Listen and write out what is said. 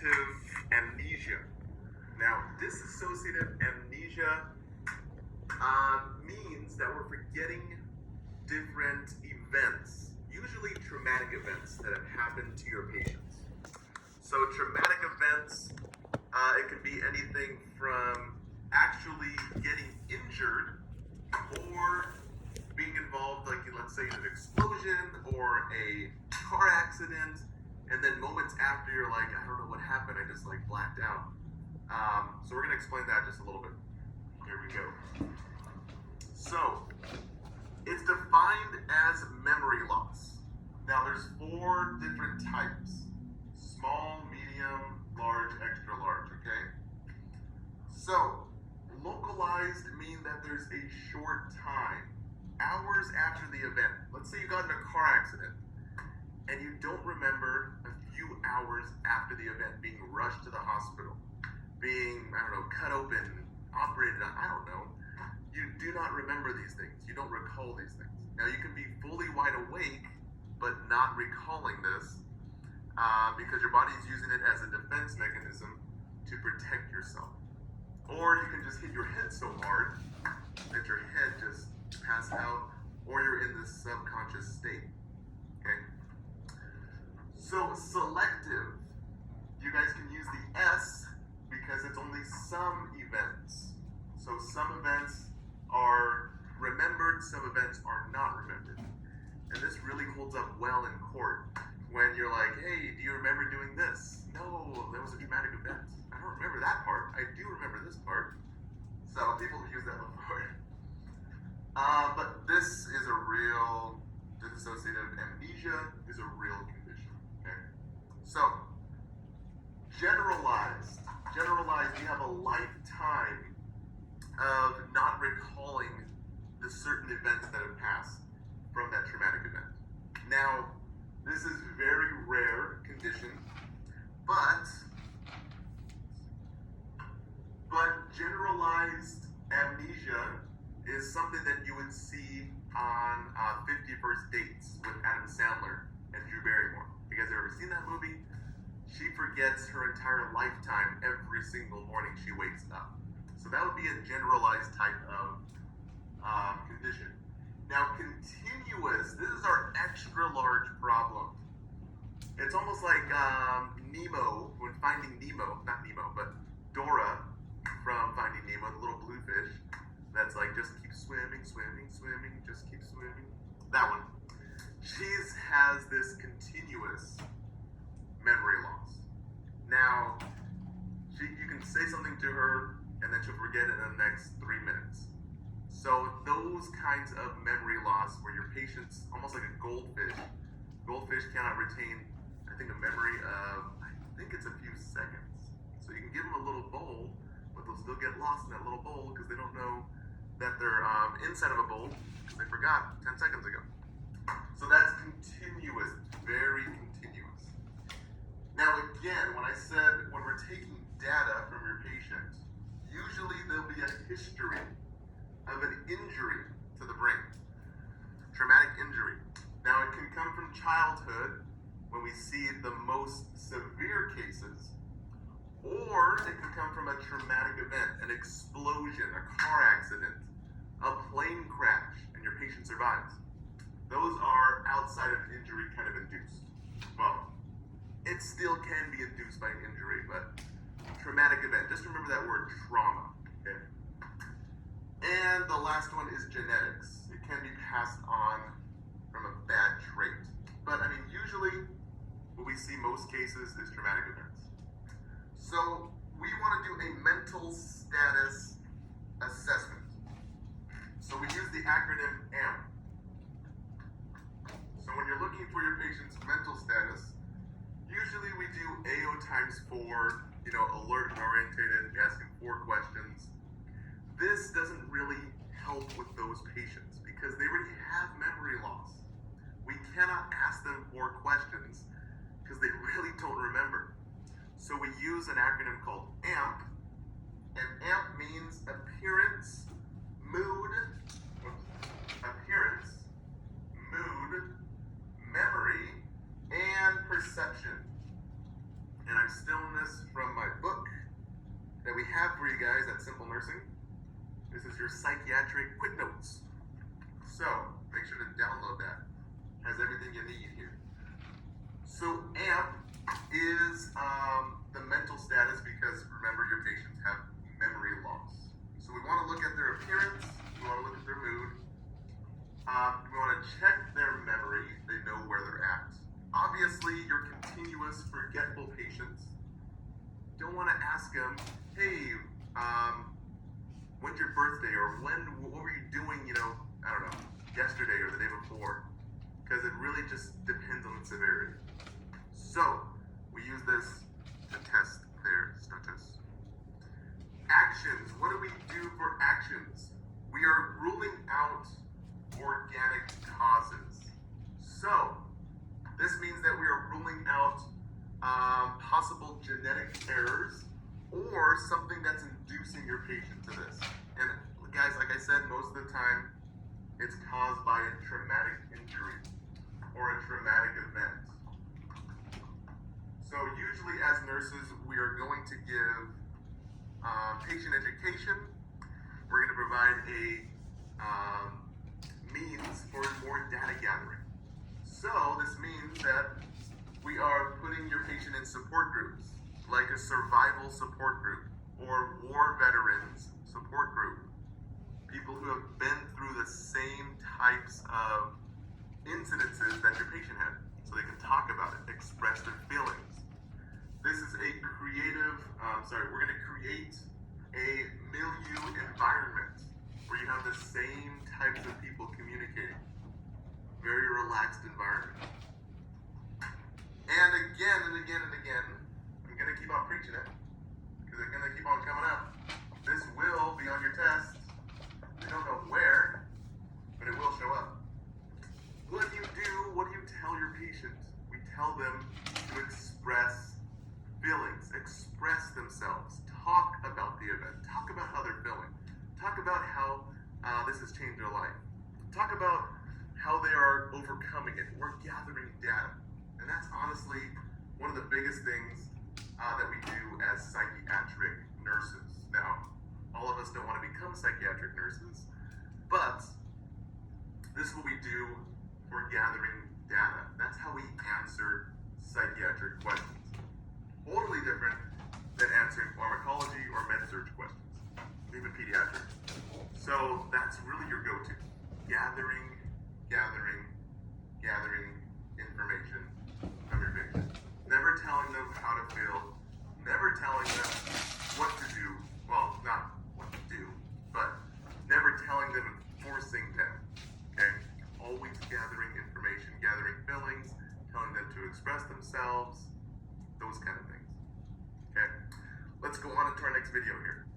dissociative amnesia. Now, dissociative amnesia means that we're forgetting different events, usually traumatic events that have happened to your patients. So traumatic events, it can be anything from actually getting injured or being involved, like let's say in an explosion or a car accident, and then moments after you're like, I don't know what happened, I just like blacked out. So we're gonna explain that just a little bit. Here we go. So it's defined as memory loss. Now there's 4 different types: small, medium, large, extra large, okay? So localized mean that there's a short time, hours after the event. Let's say you got in a car accident and you don't remember a few hours after the event being rushed to the hospital, being, I don't know, cut open, operated on, I don't know. You do not remember these things. You don't recall these things. Now you can be fully wide awake but not recalling this because your body is using it as a defense mechanism to protect yourself. Or you can just hit your head so hard that your head just passes out, or you're in this subconscious state. Okay? So selective, you guys can use the S because it's only some events. So some events are remembered, some events are not remembered. And this really holds up well in court when you're like, hey, do you remember doing this? No, that was a traumatic event. I don't remember that part. I do remember this part. So people have used that before. But this is a real, dissociative amnesia is a real condition. Okay? So, generalized, you have a lifetime of not recalling the certain events that have passed from that traumatic event. Now, this is very rare condition, but generalized amnesia is something that you would see on 50 First Dates with Adam Sandler and Drew Barrymore. You guys ever seen that movie? She forgets her entire lifetime every single morning she wakes up. So that would be a generalized type of condition. Now, continuous, this is our extra large problem. It's almost like Nemo, when Finding Nemo, not Nemo, but Dora from Finding Nemo, the little blue fish, that's like, just keep swimming, swimming, swimming, just keep swimming. That one. She has this continuous memory loss. Now, you can say something to her, and then she'll forget it in the next 3 minutes. So those kinds of memory loss where your patient's almost like a goldfish. Goldfish cannot retain, I think, a memory of, I think it's a few seconds. So you can give them a little bowl, but they'll still get lost in that little bowl because they don't know that they're inside of a bowl because they forgot 10 seconds ago. So that's continuous, very continuous. Now again, when I said when we're taking data from your patient, usually there'll be a history of an injury to the brain, traumatic injury. Now it can come from childhood when we see the most severe cases, or it can come from a traumatic event, an explosion, a car accident, a plane crash, and your patient survives. Those are outside of injury kind of induced. Well, it still can be induced by an injury, but traumatic event. Just remember that word, trauma. Okay? And the last one is genetics. It can be passed on from a bad trait. But I mean, usually what we see most cases is traumatic events. So we want to do a mental status assessment. So we use the acronym AMP. So when you're looking for your patient's mental status, usually we do AO times 4, alert and orientated, asking 4 questions. This doesn't really help with those patients because they already have memory loss. We cannot ask them 4 questions because they really don't remember. So we use an acronym called AMP, and AMP means appearance, mood, memory, and perception. And I'm stillness from my book that we have for you guys at Simple Nursing. This is your psychiatric quick notes. So make sure to download that. Has everything you need here. So AMP is the mental status, because remember, your patients have memory loss. So we want to look at their appearance, we want to look at their mood, we want to check their memory, they know where they're at. Obviously, your continuous forgetful patients don't want to ask them, hey, when's your birthday, or what were you doing, I don't know, yesterday or the day before, because it really just depends on the severity. So we use this to test their status. Actions. What do we do for actions? We are ruling out organic causes. So this means that we are ruling out possible genetic errors or something that's inducing your patient to this. And guys, like I said, most of the time it's caused by a traumatic injury or a traumatic event. So usually as nurses, we are going to give patient education. We're going to provide a means for more data gathering. So this means that we are putting your patient in support groups, like a survival support group or war veterans support group. People who have been through the same types of incidences that your patient had, so they can talk about it, express their feelings. This is a creative, we're going to create a milieu environment where you have the same types of people communicating. Very relaxed environment. And again and again and again, I'm going to keep on preaching it, because it's going to keep on coming up. This will be on your test. We don't know where, but it will show up. What do you do? What do you tell your patient? We tell them to express feelings, express themselves, talk about the event, talk about how they're feeling, talk about how this has changed their life, talk about how they are overcoming it. We're gathering data, and that's honestly one of the biggest things that we do as psychiatric nurses. Now, all of us don't want to become psychiatric nurses, but this is what we do for gathering data. That's how we answer psychiatric questions. Totally different than answering pharmacology or med-surg questions, even pediatrics. So that's really your go-to. Gathering information from your patient. Never telling them how to feel, never telling them what to do. Well, not what to do, but never telling them and forcing them. Okay? Always gathering information, gathering feelings, telling them to express themselves, those kind of things. Okay, let's go on into our next video here.